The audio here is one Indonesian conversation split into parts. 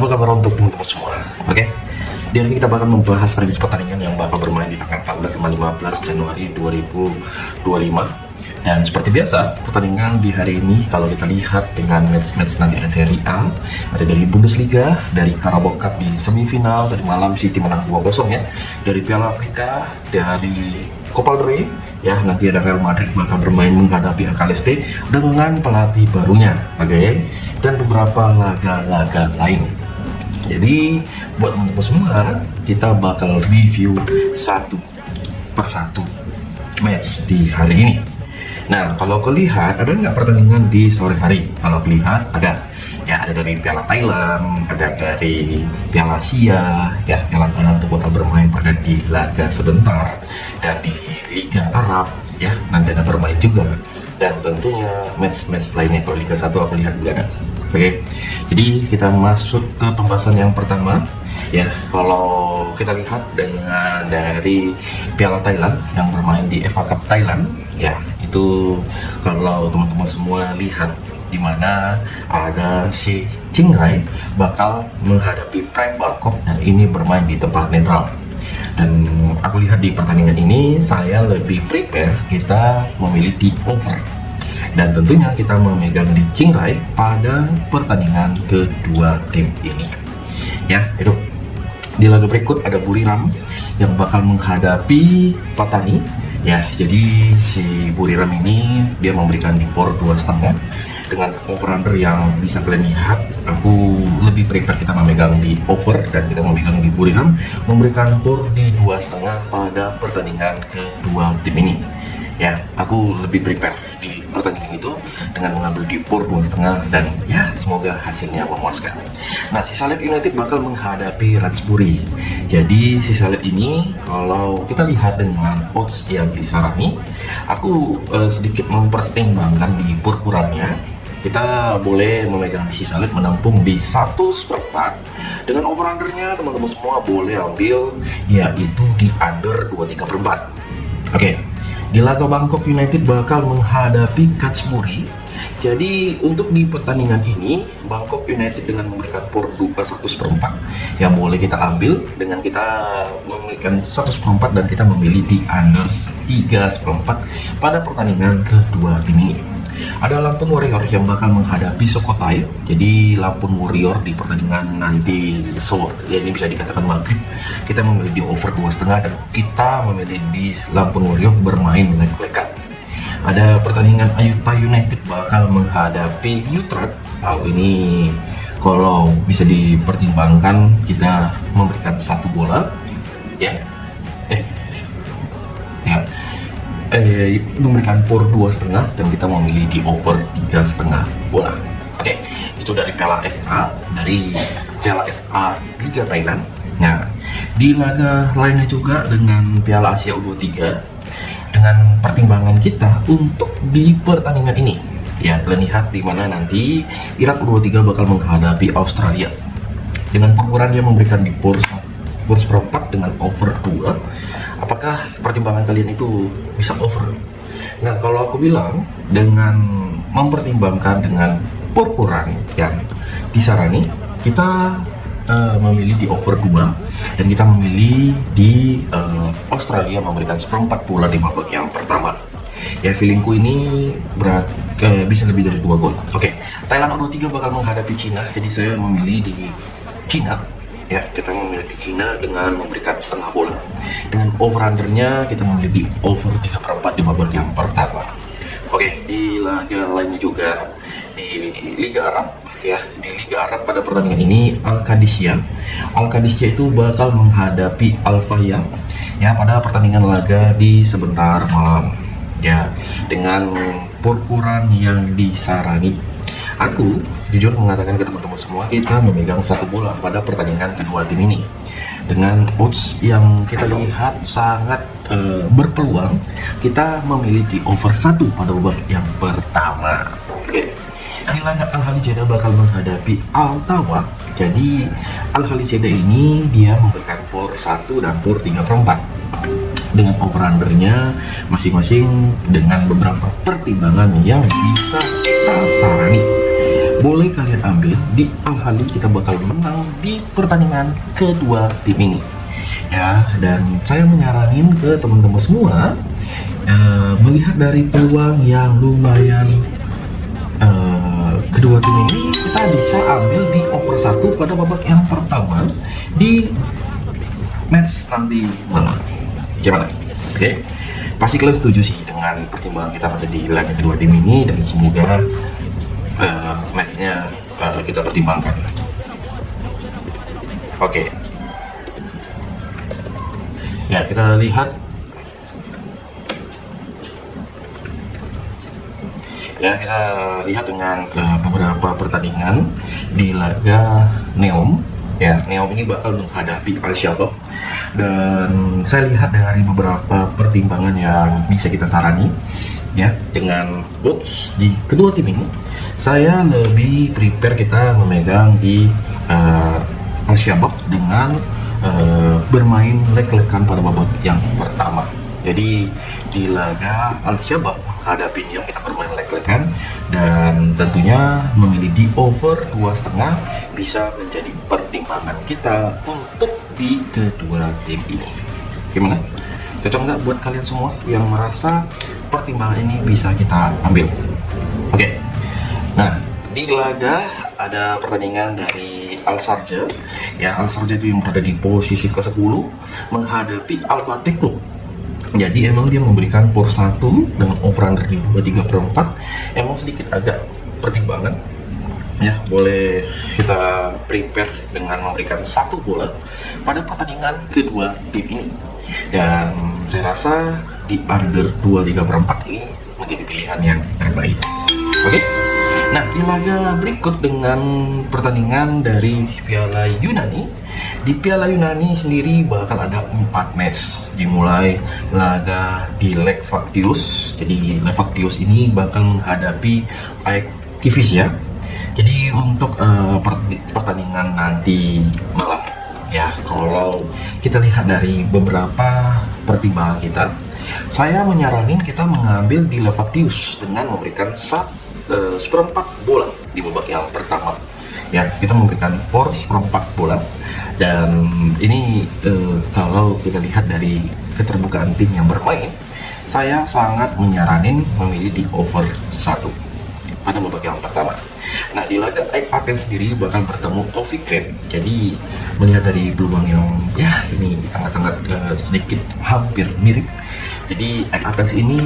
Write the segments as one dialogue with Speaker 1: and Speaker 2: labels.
Speaker 1: Apa kabar untuk teman-teman semua? Oke, di hari ini kita bakal membahas prediksi pertandingan yang bakal bermain di tanggal 14 sama 15 Januari 2025. Dan seperti biasa, pertandingan di hari ini kalau kita lihat dengan match-match nanti ada Serie A, ada dari Bundesliga, dari Carabao Cup di semifinal, tadi malam City menang 2-0 ya, dari Piala Afrika, dari Copa del Rey, ya nanti ada Real Madrid bakal bermain menghadapi Alcaleste dengan pelatih barunya, oke, dan beberapa laga-laga lain. Jadi buat teman-teman semua, kita bakal review satu persatu match di hari ini. Nah, kalau kelihat ada nggak pertandingan di sore hari? Kalau kelihat ada, ya ada dari Piala Thailand, ada dari Piala Asia, ya Piala Thailand itu bakal bermain pada di laga sebentar, dan di Liga Arab, ya nanti ada bermain juga, dan tentunya match-match lainnya. Kalau Liga 1 aku lihat juga ada. Oke, jadi kita masuk ke pembahasan yang pertama. Ya, kalau kita lihat dengan dari Piala Thailand yang bermain di FA Cup Thailand, ya itu kalau teman-teman semua lihat di mana ada si Chiang Rai bakal menghadapi Prime Bangkok, dan ini bermain di tempat netral. Dan aku lihat di pertandingan ini saya lebih prepare kita memilih di over, dan tentunya kita memegang di Chiang Rai pada pertandingan kedua tim ini. Ya, itu di laga berikut ada Buriram yang bakal menghadapi Patani. Ya, jadi si Buriram ini dia memberikan di POR 2,5 dengan over-under yang bisa kalian lihat. Aku lebih prefer kita memegang di over, dan kita memegang di Buriram memberikan POR di 2,5 pada pertandingan kedua tim ini. Ya, aku lebih prepare di pertandingan itu dengan mengambil di POR 2,5, dan ya semoga hasilnya memuaskan. Nah, si Salib United bakal menghadapi Ratsbury. Jadi si Salib ini kalau kita lihat dengan odds yang disarani, aku sedikit mempertimbangkan di POR kurangnya. Kita boleh memegang si Salib menampung di 1/4 dengan over-undernya teman-teman semua boleh ambil, yaitu di under 23/4. Oke. Di laga Bangkok United bakal menghadapi Ratsbury. Jadi untuk di pertandingan ini Bangkok United dengan memberikan POR 1/4 yang boleh kita ambil dengan kita memberikan 1/4, dan kita memilih di under 3/4 pada pertandingan kedua tim ini. Ada Lampung Warrior yang bakal menghadapi Sukhothai. Jadi Lampung Warrior di pertandingan nanti sore, ya ini bisa dikatakan maghrib, kita memilih di over 2,5, dan kita memilih di Lampung Warrior bermain leg-legan. Ada pertandingan Ayutthaya United bakal menghadapi Utrecht. Ini kalau bisa dipertimbangkan kita memberikan satu bola, ya memberikan POR 2,5, dan kita memilih di over 3,5 bola. Oke, itu dari Piala FA, dari Piala FA Liga Thailand. Nah, di laga lainnya juga dengan Piala Asia U23, dengan pertimbangan kita untuk di pertandingan ini, ya kalian lihat di mana nanti Irak U23 bakal menghadapi Australia dengan perkiraan dia memberikan di POR 1/4 dengan over 2. Apakah pertimbangan kalian itu bisa over? Nah, kalau aku bilang dengan mempertimbangkan dengan perkiraan yang disarani, kita memilih di over 2, dan kita memilih di Australia memberikan 1/4 bola di babak yang pertama. Ya, feelingku ini berat bisa lebih dari 2 gol. Oke, Thailand U23 bakal menghadapi Cina, jadi saya memilih di Cina. Ya, kita memilih di Cina dengan memberikan 1/2 bola. Dengan over-undernya kita memilih di over 3/4 di babak yang pertama. Oke, di laga lainnya juga di Liga Arab, ya di Liga Arab pada pertandingan ini Al-Qadisiyah itu bakal menghadapi Al-Fayha, ya pada pertandingan laga di sebentar malam, ya dengan perkiraan yang disarani. Aku jujur mengatakan ke teman-teman semua, kita memegang satu bola pada pertandingan kedua tim ini dengan odds yang kita lihat sangat berpeluang. Kita memilih di over 1 pada babak yang pertama. Oke, di laga Al-Ahli Jeddah bakal menghadapi Al-Tawaq. Jadi Al-Ahli Jeddah ini dia memberikan POR 1 dan POR 3/4 dengan over-undernya masing-masing dengan beberapa pertimbangan yang bisa kita sarani. boleh kalian ambil di Al-Ahly kita bakal menang di pertandingan kedua tim ini ya. Dan saya menyaranin ke teman-teman semua melihat dari peluang yang lumayan kedua tim ini, kita bisa ambil di over 1 pada babak yang pertama di match nanti malam. Gimana? Oke, pasti kalian setuju sih dengan pertimbangan kita pada di laga kedua tim ini, dan semoga matchnya kita pertimbangkan. Oke, ya kita lihat. Ya, kita lihat dengan beberapa pertandingan di laga Neom. Ya, Neom ini bakal menghadapi Al-Shabab, dan saya lihat dari beberapa pertimbangan yang bisa kita sarani ya, dengan odds di kedua tim ini, saya lebih prepare kita memegang di Al-Shabab dengan bermain leg-legan pada babak yang pertama. Jadi di laga Al-Shabab menghadapi Neom kita bermain leg-legan, dan tentunya memilih di over 2,5 bisa menjadi pertimbangan kita untuk di kedua tim ini. Gimana? Cocok nggak buat kalian semua yang merasa pertimbangan ini bisa kita ambil? Oke. Nah, di laga ada pertandingan dari Al-Sharjah. Ya, Al-Sharjah itu yang berada di posisi ke-10 menghadapi Al-Batik Club. Jadi emang dia memberikan por 1 dengan over-under di 23/4. Emang sedikit agak pertimbangan ya, boleh kita prepare dengan memberikan 1 bola pada pertandingan kedua tim ini, dan saya rasa di under 23/4 ini menjadi pilihan yang terbaik. Oke. Nah, di laga berikut dengan pertandingan dari Piala Yunani. Di Piala Yunani sendiri bakal ada 4 match, dimulai laga di Lek Vaktius. Jadi Lek Vaktius ini bakal menghadapi AEK Kivis ya. Jadi untuk pertandingan nanti malam ya, kalau kita lihat dari beberapa pertimbangan kita, saya menyaranin kita mengambil di Lek Vaktius dengan memberikan 1/4 bola di babak yang pertama ya. Kita memberikan por 1/4 bola, dan ini kalau kita lihat dari keterbukaan tim yang bermain, saya sangat menyaranin memilih di over 1 pada babak yang pertama. Nah, di laga AEK Athens sendiri bakal bertemu Taufik Red. Jadi melihat dari peluang yang ya ini sangat-sangat sedikit hampir mirip. Jadi AEK Athens ini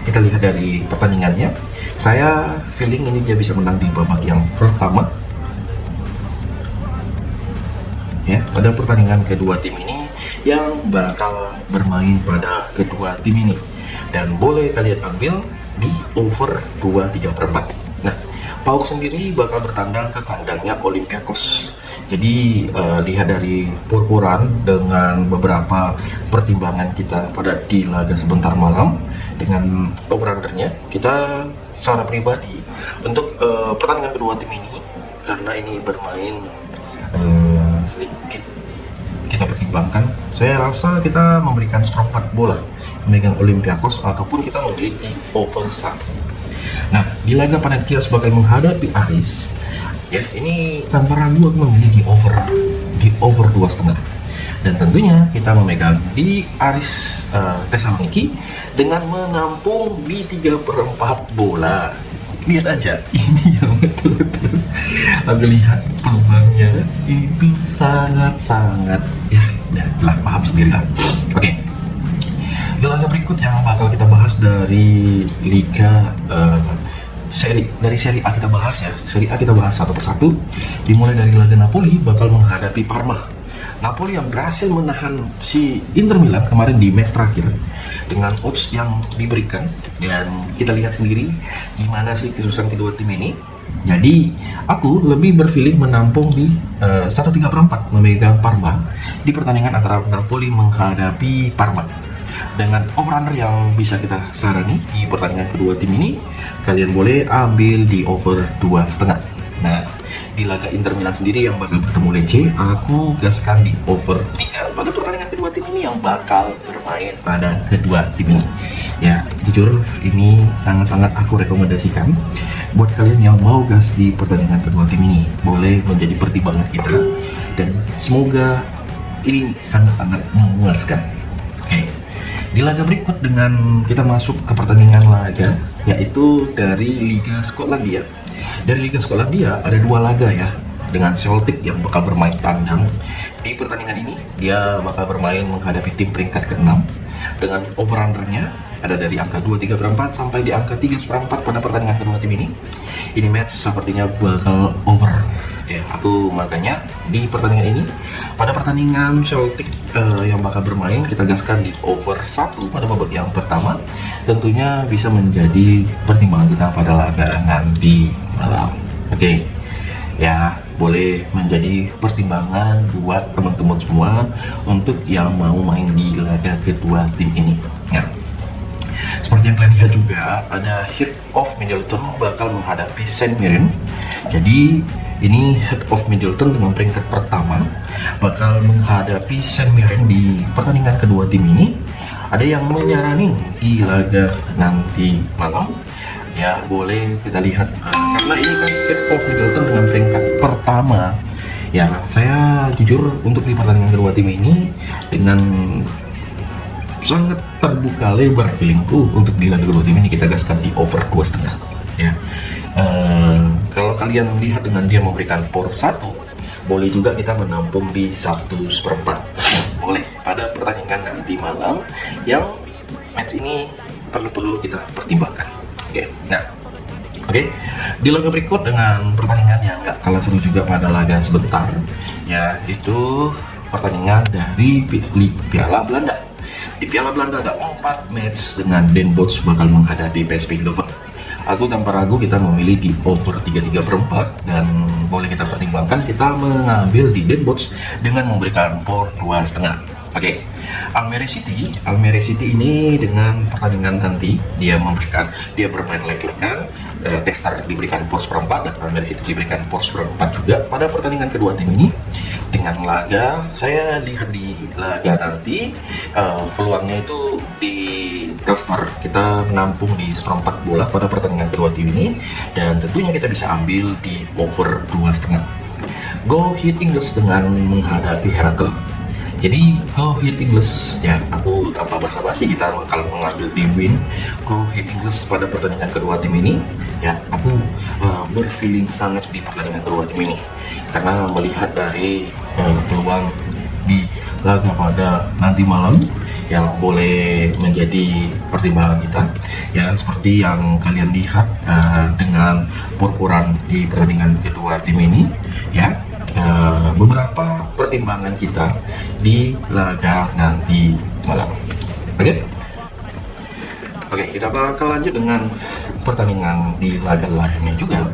Speaker 1: kita lihat dari pertandingannya, saya feeling ini dia bisa menang di babak yang pertama ya, pada pertandingan kedua tim ini yang bakal bermain pada kedua tim ini, dan boleh kalian ambil di over 23/4. Nah, PAOK sendiri bakal bertandang ke kandangnya Olympiakos. Jadi lihat dari purpuran dengan beberapa pertimbangan kita pada di laga sebentar malam dengan over-undernya, kita secara pribadi untuk pertandingan kedua tim ini, karena ini bermain sedikit kita pertimbangkan, saya rasa kita memberikan 1/4 bola memegang Olympiakos, ataupun kita membeli di over 1. Nah, di laga Panathinaikos bakal menghadapi Aris ya, ini tanpa ragu aku memilih di over 2,5, dan tentunya kita memegang di Aris Thessaloniki dengan menampung di 3/4 bola. Lihat aja, ini yang betul-betul aku lihat peluangnya itu sangat-sangat ya, lah paham sendiri lah. Oke. Di laga berikut yang bakal kita bahas dari Liga Serie A kita bahas ya. Serie A kita bahas satu persatu. Dimulai dari laga Napoli bakal menghadapi Parma. Napoli yang berhasil menahan si Inter Milan kemarin di match terakhir dengan odds yang diberikan, dan kita lihat sendiri gimana sih kesusahan kedua tim ini. Jadi aku lebih berpilih menampung di 1/3/4 memegang Parma di pertandingan antara Napoli menghadapi Parma. Dengan over-under yang bisa kita sarani di pertandingan kedua tim ini, kalian boleh ambil di over 2,5. Nah, di laga Inter Milan sendiri yang bakal bertemu Lecce, aku gaskan di over 3 pada pertandingan kedua tim ini yang bakal bermain pada kedua tim ini. Ya, jujur ini sangat-sangat aku rekomendasikan buat kalian yang mau gas di pertandingan kedua tim ini, boleh menjadi pertimbangan kita, dan semoga ini sangat-sangat memuaskan. Oke, di laga berikut dengan kita masuk ke pertandingan laga, yaitu dari Liga Skotlandia. Dari Liga Skotlandia ada dua laga ya, dengan Celtic yang bakal bermain tandang. Di pertandingan ini dia bakal bermain menghadapi tim peringkat ke-6 dengan over-undernya ada dari angka 23/4 sampai di angka 3/4 pada pertandingan kedua tim ini. Ini match sepertinya bakal over ya. Aku makanya di pertandingan ini, pada pertandingan Celtic yang bakal bermain, kita gaskan di over 1 pada babak yang pertama. Tentunya bisa menjadi pertimbangan kita pada laga nanti malam. Oke. Ya, boleh menjadi pertimbangan buat teman-teman semua untuk yang mau main di laga kedua tim ini. Ya. Seperti yang kalian lihat juga, ada Heart of Midlothian bakal menghadapi St Mirren. Jadi ini Heart of Midlothian dengan peringkat pertama bakal menghadapi St Mirren di pertandingan kedua tim ini. Ada yang menyarani di laga nanti malam. Ya, boleh kita lihat karena ini kan Heart of Midlothian dengan peringkat pertama. Ya, saya jujur untuk di pertandingan kedua tim ini dengan sangat terbuka lebar feelingku untuk di laga kedua tim ini kita gaskan di over 2,5 ya. Kalau kalian lihat dengan dia memberikan por 1, boleh juga kita menampung di 1/4 boleh pada pertandingan nanti malam yang match ini perlu kita pertimbangkan. Oke, di laga berikut dengan pertandingan yang nggak kalah seru juga pada laga sebentar, ya, itu pertandingan dari Piala Belanda. Di Piala Belanda ada 4 match dengan Den Bosch bakal menghadapi PSV Eindhoven. Aku tanpa ragu kita memilih di over 3/4 dan boleh kita pertimbangkan kita mengambil di Den Bosch dengan memberikan por 2,5. Oke. Almere City ini dengan pertandingan nanti dia bermain leg-legan, Tester diberikan por 1/4 dan Almere City diberikan por 1/4 juga pada pertandingan kedua tim ini. Dengan laga, saya lihat di laga nanti peluangnya itu di Telstar kita menampung di 1/4 bola pada pertandingan kedua tim ini, dan tentunya kita bisa ambil di over 2,5. Go Ahead Eagles dengan menghadapi Herakles. Jadi Go Ahead Eagles ya, aku tanpa basa-basi kita kalau mengambil di win Go Ahead Eagles pada pertandingan kedua tim ini ya. Aku berfeeling sangat di pertandingan kedua tim ini karena melihat dari peluang di laga pada nanti malam yang boleh menjadi pertimbangan kita ya. Seperti yang kalian lihat dengan por-poran di pertandingan kedua tim ini ya, beberapa pertimbangan kita di laga nanti malam. Oke, kita bakal lanjut dengan pertandingan di laga lainnya juga,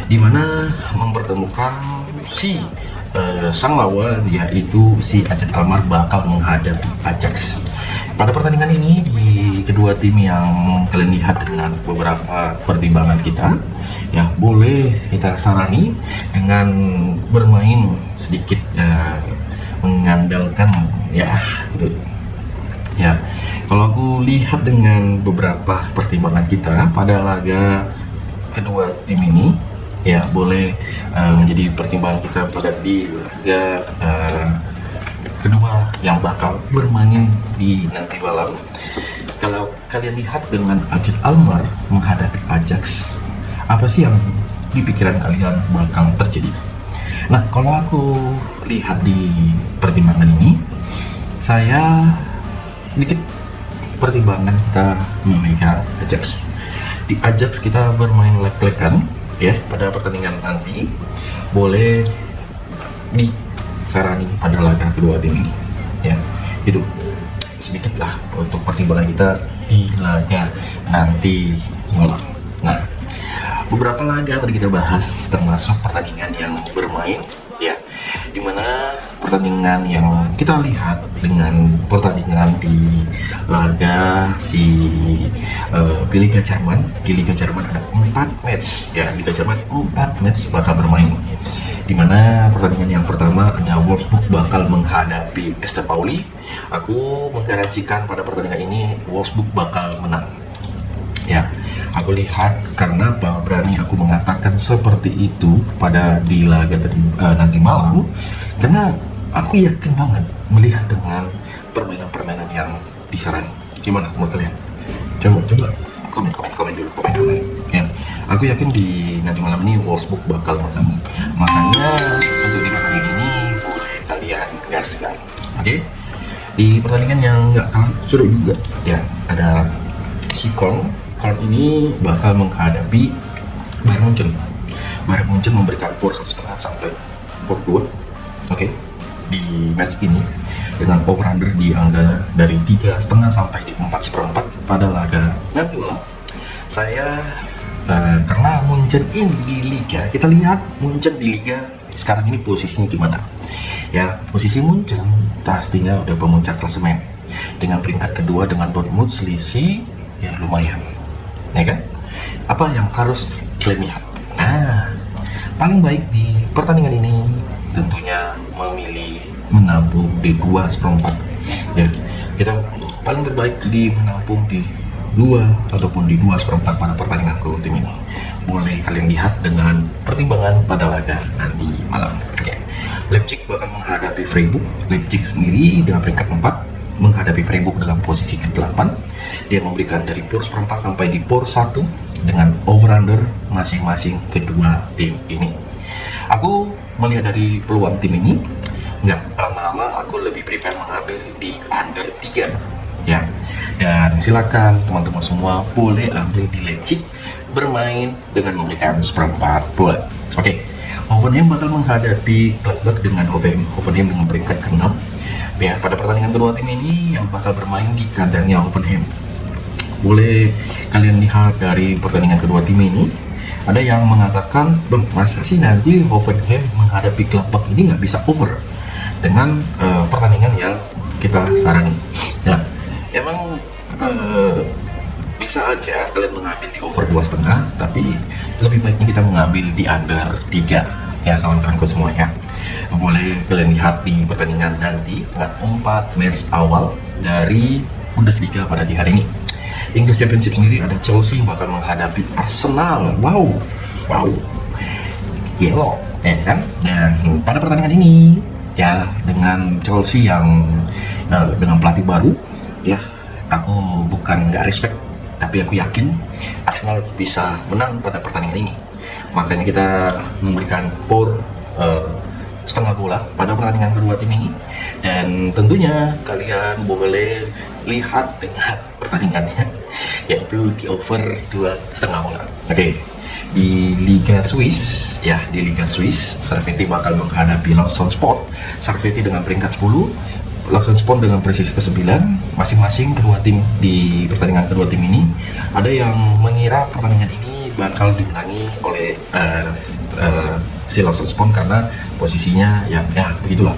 Speaker 1: di mana mempertemukan si sang lawan yaitu si Ajax Alkmaar bakal menghadapi Ajax. Pada pertandingan ini di kedua tim yang kalian lihat dengan beberapa pertimbangan kita ya, boleh kita sarani dengan bermain sedikit mengandalkan ya gitu ya. Kalau aku lihat dengan beberapa pertimbangan kita pada laga kedua tim ini ya, boleh menjadi pertimbangan kita pada di laga kedua yang bakal bermain di nanti malam. Kalau kalian lihat dengan Ajax Alkmaar menghadapi Ajax, apa sih yang di pikiran kalian bakal terjadi? Nah, kalau aku lihat di pertimbangan ini, saya sedikit pertimbangan kita memegang Ajax. Di Ajax kita bermain leg-legan ya pada pertandingan nanti, boleh disarani pada laga kedua tim ini ya. Itu sedikit lah untuk pertimbangan kita di laga nanti malam. Nah, beberapa laga tadi kita bahas termasuk pertandingan yang bermain ya, dimana pertandingan yang kita lihat dengan pertandingan di laga di Liga Jerman. Di Liga Jerman ada 4 match ya, Liga Jerman 4 match bakal bermain, dimana pertandingan yang pertama ada Wolfsburg bakal menghadapi St Pauli. Aku menggaransikan pada pertandingan ini Wolfsburg bakal menang ya. Aku lihat karena apa berani aku mengatakan seperti itu pada di laga nanti malam, karena aku yakin banget melihat dengan permainan-permainan yang disarani. Gimana menurut kalian? Coba komen dulu ya. Aku yakin di nanti malam ini Wolfsburg bakal menang, makanya untuk di pertandingan ini boleh kalian gaskan. Oke, di pertandingan yang nggak kalah seru juga ya, ada si Köln ini bakal menghadapi Bayern Munchen. Bayern Munchen memberikan skor 1,5 sampai skor 2. Oke, di match ini dengan over-under di angka dari 3,5 sampai di 4,4 pada laga nanti malam. Saya karena Munchen ini di Liga, kita lihat Munchen di Liga sekarang ini posisinya gimana ya. Posisi Munchen pastinya udah pemuncak klasemen dengan peringkat kedua dengan Dortmund selisih ya lumayan ya kan. Apa yang harus kalian lihat? Nah, paling baik di pertandingan ini tentunya memilih menampung di 2/4 ya. Kita paling terbaik di menampung di 2 ataupun di 2/4 pada pertandingan kedua tim ini. Boleh kalian lihat dengan pertimbangan pada laga nanti malam. Oke. Leipzig bakal menghadapi Freiburg. Leipzig sendiri dengan peringkat 4 menghadapi Freiburg dalam posisi ke-8. Dia memberikan dari POR 1 sampai di POR 1 dengan over-under masing-masing kedua tim ini. Aku melihat dari peluang tim ini, nggak lama-lama aku lebih prepare mengambil di under 3 ya. Dan silakan teman-teman semua boleh ambil di Leipzig bermain dengan memberikan seperempat bola. Oke, Hoffenheim bakal menghadapi Gladbach dengan Hoffenheim dengan peringkat ke-6 ya. Pada pertandingan kedua tim ini yang bakal bermain di kandangnya Hoffenheim. Boleh kalian lihat dari pertandingan kedua tim ini, ada yang mengatakan, bang, masa sih nanti Hoffenheim menghadapi Gladbach ini nggak bisa over dengan pertandingan yang kita sarani. Nah, emang bisa aja kalian mengambil di over 2,5, tapi lebih baiknya kita mengambil di under 3 ya kawan-kawanku semuanya. Boleh kalian lihat di pertandingan nanti dengan 4 match awal dari Bundesliga pada di hari ini. English Championship sendiri ada Chelsea bakal menghadapi Arsenal. Wow, yellow ya kan. Dan pada pertandingan ini ya, dengan Chelsea yang dengan pelatih baru ya, aku bukan nggak respect, tapi aku yakin Arsenal bisa menang pada pertandingan ini. Makanya kita memberikan POR setengah bola pada pertandingan kedua tim ini. Dan tentunya kalian boleh lihat dengan pertandingannya, yaitu di over 2,5 bola. Oke. Di Liga Swiss ya, di Liga Swiss Servette bakal menghadapi Lausanne Sport. Servette dengan peringkat 10, Lausanne Sport dengan posisi ke-9. Masing-masing kedua tim di pertandingan kedua tim ini, ada yang mengira pertandingan ini bakal dimenangi oleh si Lausanne Sport karena posisinya ya begitulah.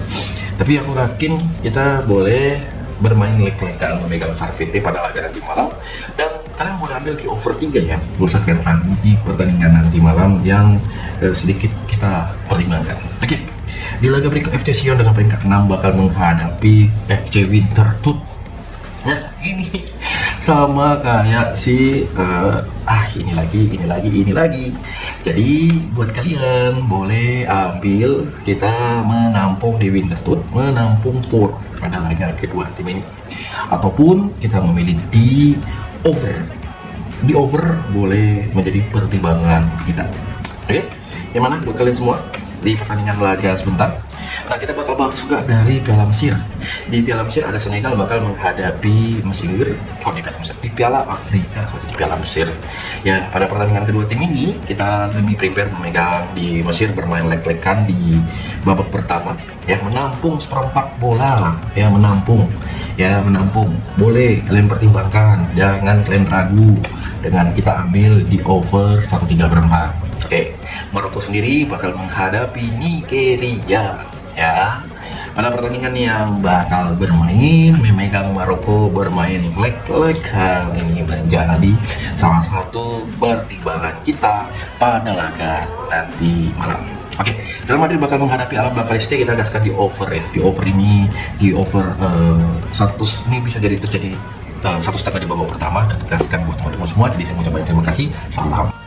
Speaker 1: Tapi aku yakin kita boleh bermain lek-lekan memegang Servette pada laga nanti malam, dan kalian boleh ambil di over 3 ya. Bursa kalian di pertandingan nanti malam yang sedikit kita pertimbangkan. Oke. Di laga berikut FC Sion dengan peringkat 6 bakal menghadapi FC Winterthur. Nah, ini sama kayak si ini lagi. Jadi buat kalian boleh ambil, kita menampung di Winterthur, menampung POR pada laga kedua tim ini, ataupun kita memilih di over. Di over boleh menjadi pertimbangan kita. Oke, yang mana buat kalian semua di pertandingan laga sebentar. Nah, kita bakal bahas juga dari Piala Mesir. Di Piala Mesir ada Senegal bakal menghadapi Mesir. Di Piala Afrika, di Piala Mesir. Ya, pada pertandingan kedua tim ini kita lebih prepare memegang di Mesir, bermain lek-lekan di babak pertama. Ya, menampung seperempat bola. Ya, menampung. Boleh kalian pertimbangkan, jangan kalian ragu dengan kita ambil di over 1,3/4. Oke. Maroko sendiri bakal menghadapi Nigeria ya. Pada pertandingan yang bakal bermain, memegang Maroko bermain lek-lekan ini menjadi salah satu pertimbangan kita pada laga nanti malam. Oke, Real Madrid bakal menghadapi Al-Ahly Kaliste. Kita gaskan di over ya. Di over ini, di over 100 ini bisa jadi terjadi 1,5 di babak pertama dan gaskan buat teman-teman semua. Jadi saya mengucapkan terima kasih. Salam.